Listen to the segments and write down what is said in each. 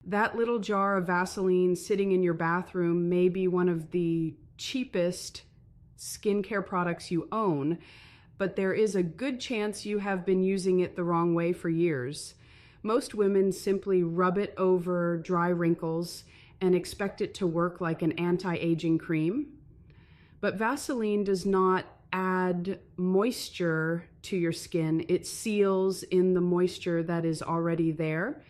That little jar of Vaseline sitting in your bathroom may be one of the cheapest skincare products you own, but there is a good chance you have been using it the wrong way for years. Most women simply rub it over dry wrinkles and expect it to work like an anti-aging cream. But Vaseline does not add moisture to your skin. It seals in the moisture that is already there.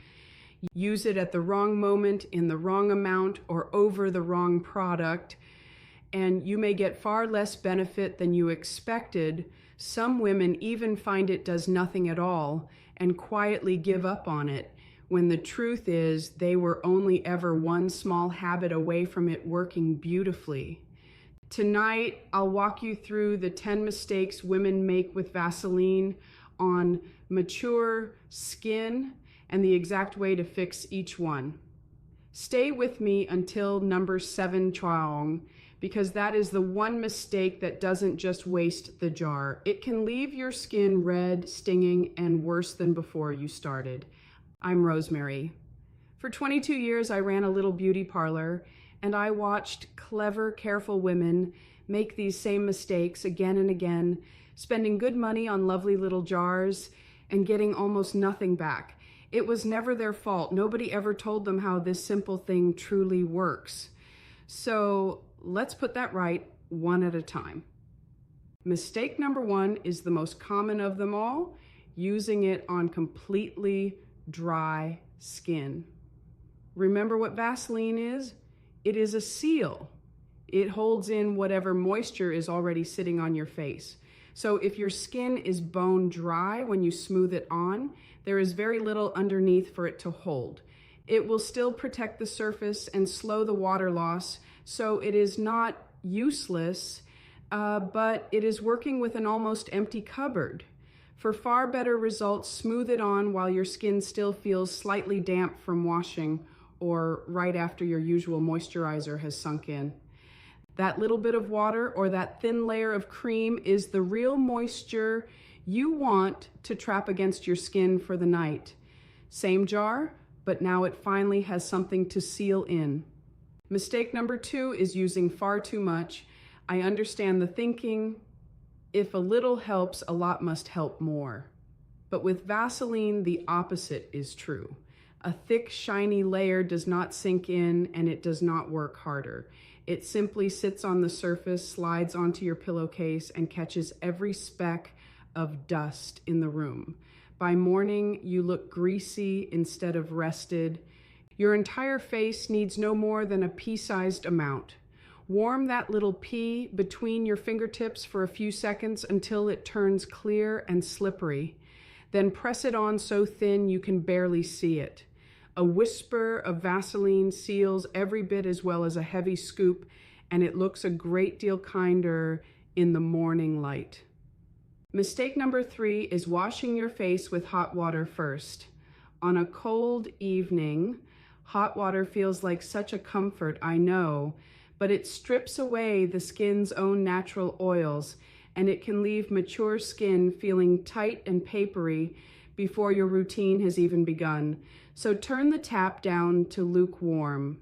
Use it at the wrong moment, in the wrong amount, or over the wrong product, and you may get far less benefit than you expected. Some women even find it does nothing at all and quietly give up on it, when the truth is they were only ever one small habit away from it working beautifully. Tonight, I'll walk you through the 10 mistakes women make with Vaseline on mature skin and the exact way to fix each one. Stay with me until number 7 Chuang, because that is the one mistake that doesn't just waste the jar. It can leave your skin red, stinging, and worse than before you started. I'm Rosemary. For 22 years, I ran a little beauty parlor, and I watched clever, careful women make these same mistakes again and again, spending good money on lovely little jars and getting almost nothing back. It was never their fault. Nobody ever told them how this simple thing truly works. So let's put that right one at a time. Mistake number 1 is the most common of them all, using it on completely dry skin. Remember what Vaseline is? It is a seal. It holds in whatever moisture is already sitting on your face. So if your skin is bone dry when you smooth it on, there is very little underneath for it to hold. It will still protect the surface and slow the water loss, so it is not useless, but it is working with an almost empty cupboard. For far better results, smooth it on while your skin still feels slightly damp from washing or right after your usual moisturizer has sunk in. That little bit of water or that thin layer of cream is the real moisture you want to trap against your skin for the night. Same jar, but now it finally has something to seal in. Mistake number 2 is using far too much. I understand the thinking, if a little helps, a lot must help more. But with Vaseline, the opposite is true. A thick, shiny layer does not sink in, and it does not work harder. It simply sits on the surface, slides onto your pillowcase, and catches every speck of dust in the room. By morning, you look greasy instead of rested. Your entire face needs no more than a pea-sized amount. Warm that little pea between your fingertips for a few seconds until it turns clear and slippery. Then press it on so thin you can barely see it. A whisper of Vaseline seals every bit as well as a heavy scoop, and it looks a great deal kinder in the morning light. Mistake number 3 is washing your face with hot water first. On a cold evening, hot water feels like such a comfort, I know, but it strips away the skin's own natural oils, and it can leave mature skin feeling tight and papery before your routine has even begun. So turn the tap down to lukewarm.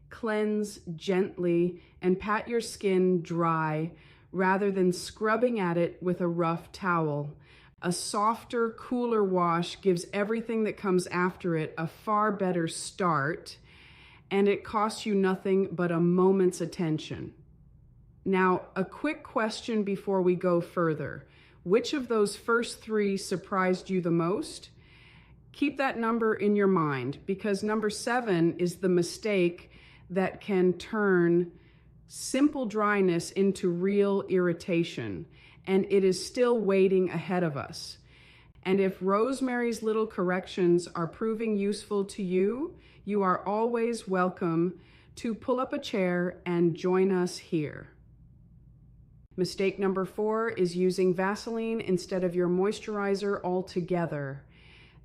Cleanse gently and pat your skin dry rather than scrubbing at it with a rough towel. A softer, cooler wash gives everything that comes after it a far better start, and it costs you nothing but a moment's attention. Now, a quick question before we go further. Which of those first 3 surprised you the most? Keep that number in your mind, because number 7 is the mistake that can turn simple dryness into real irritation, and it is still waiting ahead of us. And if Rosemary's little corrections are proving useful to you, you are always welcome to pull up a chair and join us here. Mistake number 4 is using Vaseline instead of your moisturizer altogether.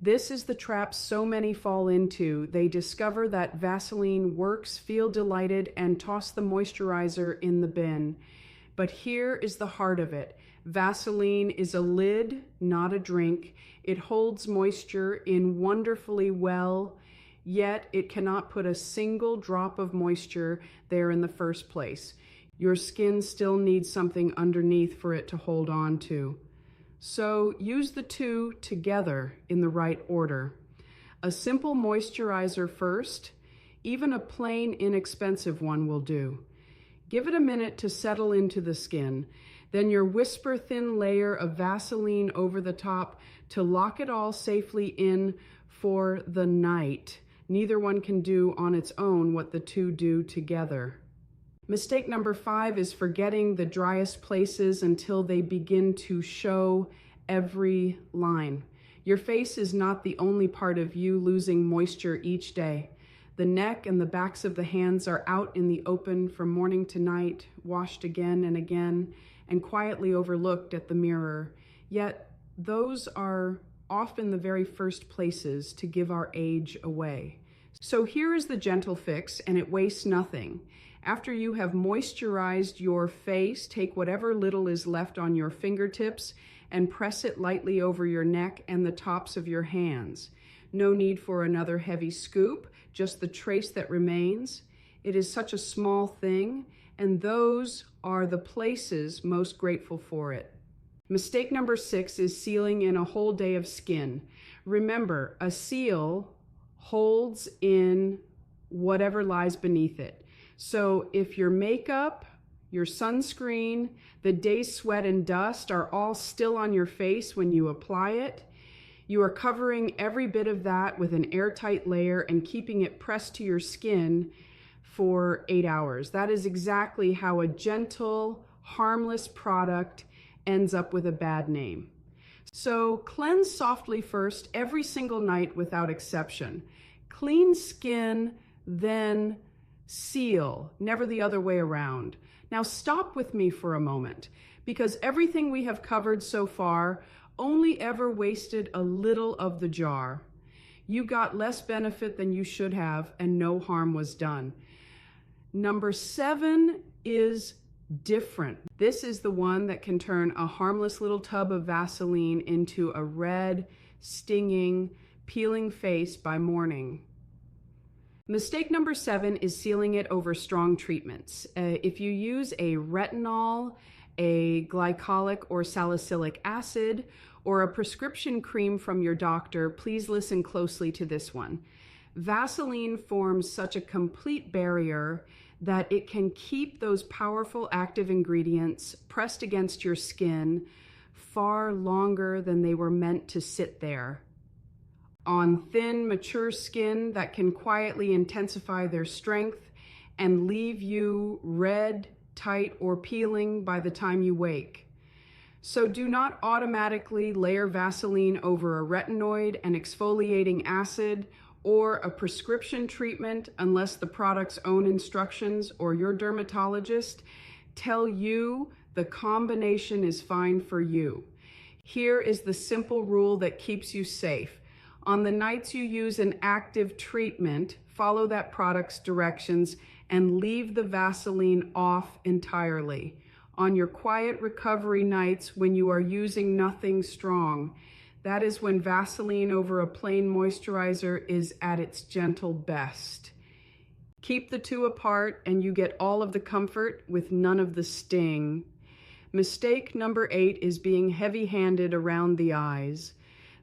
This is the trap so many fall into. They discover that Vaseline works, feel delighted, and toss the moisturizer in the bin. But here is the heart of it. Vaseline is a lid, not a drink. It holds moisture in wonderfully well. yet it cannot put a single drop of moisture there in the first place. Your skin still needs something underneath for it to hold on to. So use the two together in the right order. A simple moisturizer first, even a plain inexpensive one will do. Give it a minute to settle into the skin, then your whisper thin layer of Vaseline over the top to lock it all safely in for the night. Neither one can do on its own what the two do together. Mistake number 5 is forgetting the driest places until they begin to show every line. Your face is not the only part of you losing moisture each day. The neck and the backs of the hands are out in the open from morning to night, washed again and again, and quietly overlooked at the mirror. Yet those are often the very first places to give our age away. So here is the gentle fix, and it wastes nothing. After you have moisturized your face, take whatever little is left on your fingertips and press it lightly over your neck and the tops of your hands. No need for another heavy scoop, just the trace that remains. It is such a small thing, and those are the places most grateful for it. Mistake number 6 is sealing in a whole day of skin. Remember, a seal holds in whatever lies beneath it. So if your makeup, your sunscreen, the day's sweat and dust are all still on your face when you apply it, you are covering every bit of that with an airtight layer and keeping it pressed to your skin for 8 hours. That is exactly how a gentle, harmless product ends up with a bad name. So cleanse softly first every single night without exception. Clean skin, then seal, never the other way around. Now stop with me for a moment, because everything we have covered so far only ever wasted a little of the jar. You got less benefit than you should have, and no harm was done. Number 7 is different. This is the one that can turn a harmless little tub of Vaseline into a red, stinging, peeling face by morning. Mistake number 7 is sealing it over strong treatments. If you use a retinol, a glycolic or salicylic acid, or a prescription cream from your doctor, please listen closely to this one. Vaseline forms such a complete barrier that it can keep those powerful active ingredients pressed against your skin far longer than they were meant to sit there. On thin, mature skin, that can quietly intensify their strength and leave you red, tight, or peeling by the time you wake. So do not automatically layer Vaseline over a retinoid, an exfoliating acid, or a prescription treatment unless the product's own instructions or your dermatologist tell you the combination is fine for you. Here is the simple rule that keeps you safe. On the nights you use an active treatment, follow that product's directions and leave the Vaseline off entirely. On your quiet recovery nights when you are using nothing strong, that is when Vaseline over a plain moisturizer is at its gentle best. Keep the two apart and you get all of the comfort with none of the sting. Mistake number 8 is being heavy-handed around the eyes.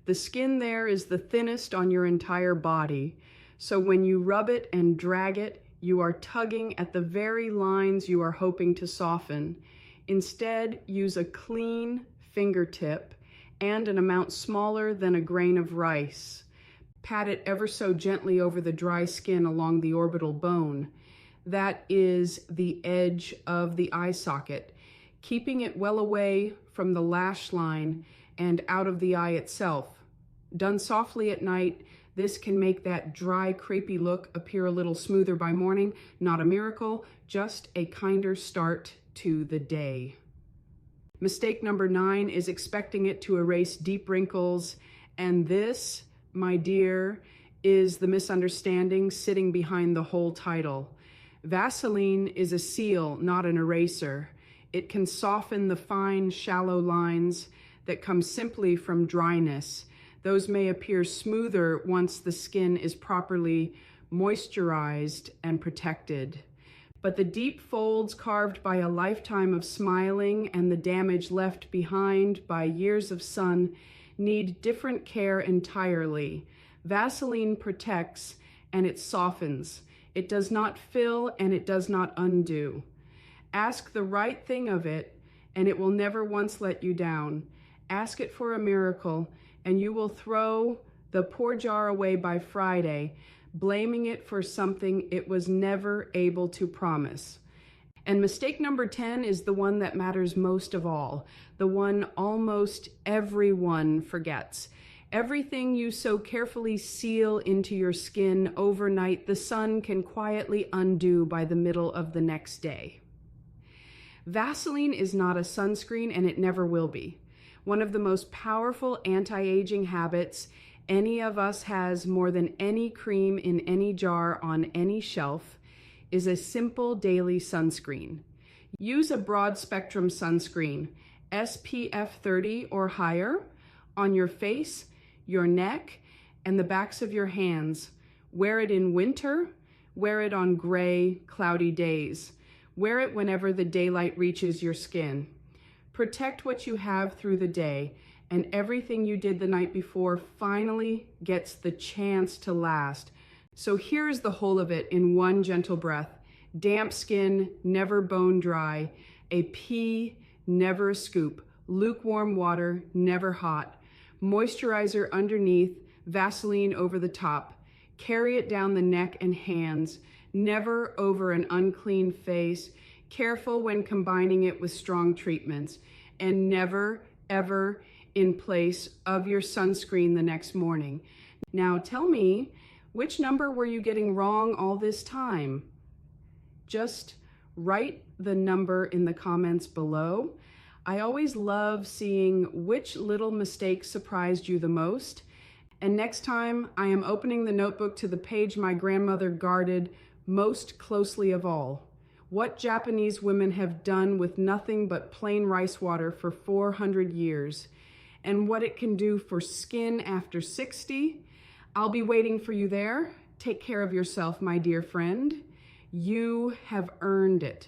The skin there is the thinnest on your entire body, so when you rub it and drag it, you are tugging at the very lines you are hoping to soften. Instead, use a clean fingertip and an amount smaller than a grain of rice. Pat it ever so gently over the dry skin along the orbital bone. That is the edge of the eye socket, keeping it well away from the lash line and out of the eye itself. Done softly at night, this can make that dry, crepey look appear a little smoother by morning. Not a miracle, just a kinder start to the day. Mistake number 9 is expecting it to erase deep wrinkles, and this, my dear, is the misunderstanding sitting behind the whole title. Vaseline is a seal, not an eraser. It can soften the fine, shallow lines that come simply from dryness. Those may appear smoother once the skin is properly moisturized and protected. But the deep folds carved by a lifetime of smiling and the damage left behind by years of sun need different care entirely. Vaseline protects and it softens. It does not fill and it does not undo. Ask the right thing of it and it will never once let you down. Ask it for a miracle and you will throw the poor jar away by Friday, blaming it for something it was never able to promise. And mistake number 10 is the one that matters most of all, the one almost everyone forgets. Everything you so carefully seal into your skin overnight, the sun can quietly undo by the middle of the next day. Vaseline is not a sunscreen and it never will be. One of the most powerful anti-aging habits any of us has more than any cream in any jar on any shelf is a simple daily sunscreen. Use a broad spectrum sunscreen, SPF 30 or higher, on your face, your neck, and the backs of your hands. Wear it in winter, wear it on gray, cloudy days. Wear it whenever the daylight reaches your skin. Protect what you have through the day, and everything you did the night before finally gets the chance to last. So here's the whole of it in one gentle breath. Damp skin, never bone dry. A pea, never a scoop. Lukewarm water, never hot. Moisturizer underneath, Vaseline over the top. Carry it down the neck and hands, never over an unclean face. Careful when combining it with strong treatments, and never, ever in place of your sunscreen the next morning. Now tell me, which number were you getting wrong all this time? Just write the number in the comments below. I always love seeing which little mistake surprised you the most. And next time, I am opening the notebook to the page my grandmother guarded most closely of all. What Japanese women have done with nothing but plain rice water for 400 years, and what it can do for skin after 60. I'll be waiting for you there. Take care of yourself, my dear friend. You have earned it.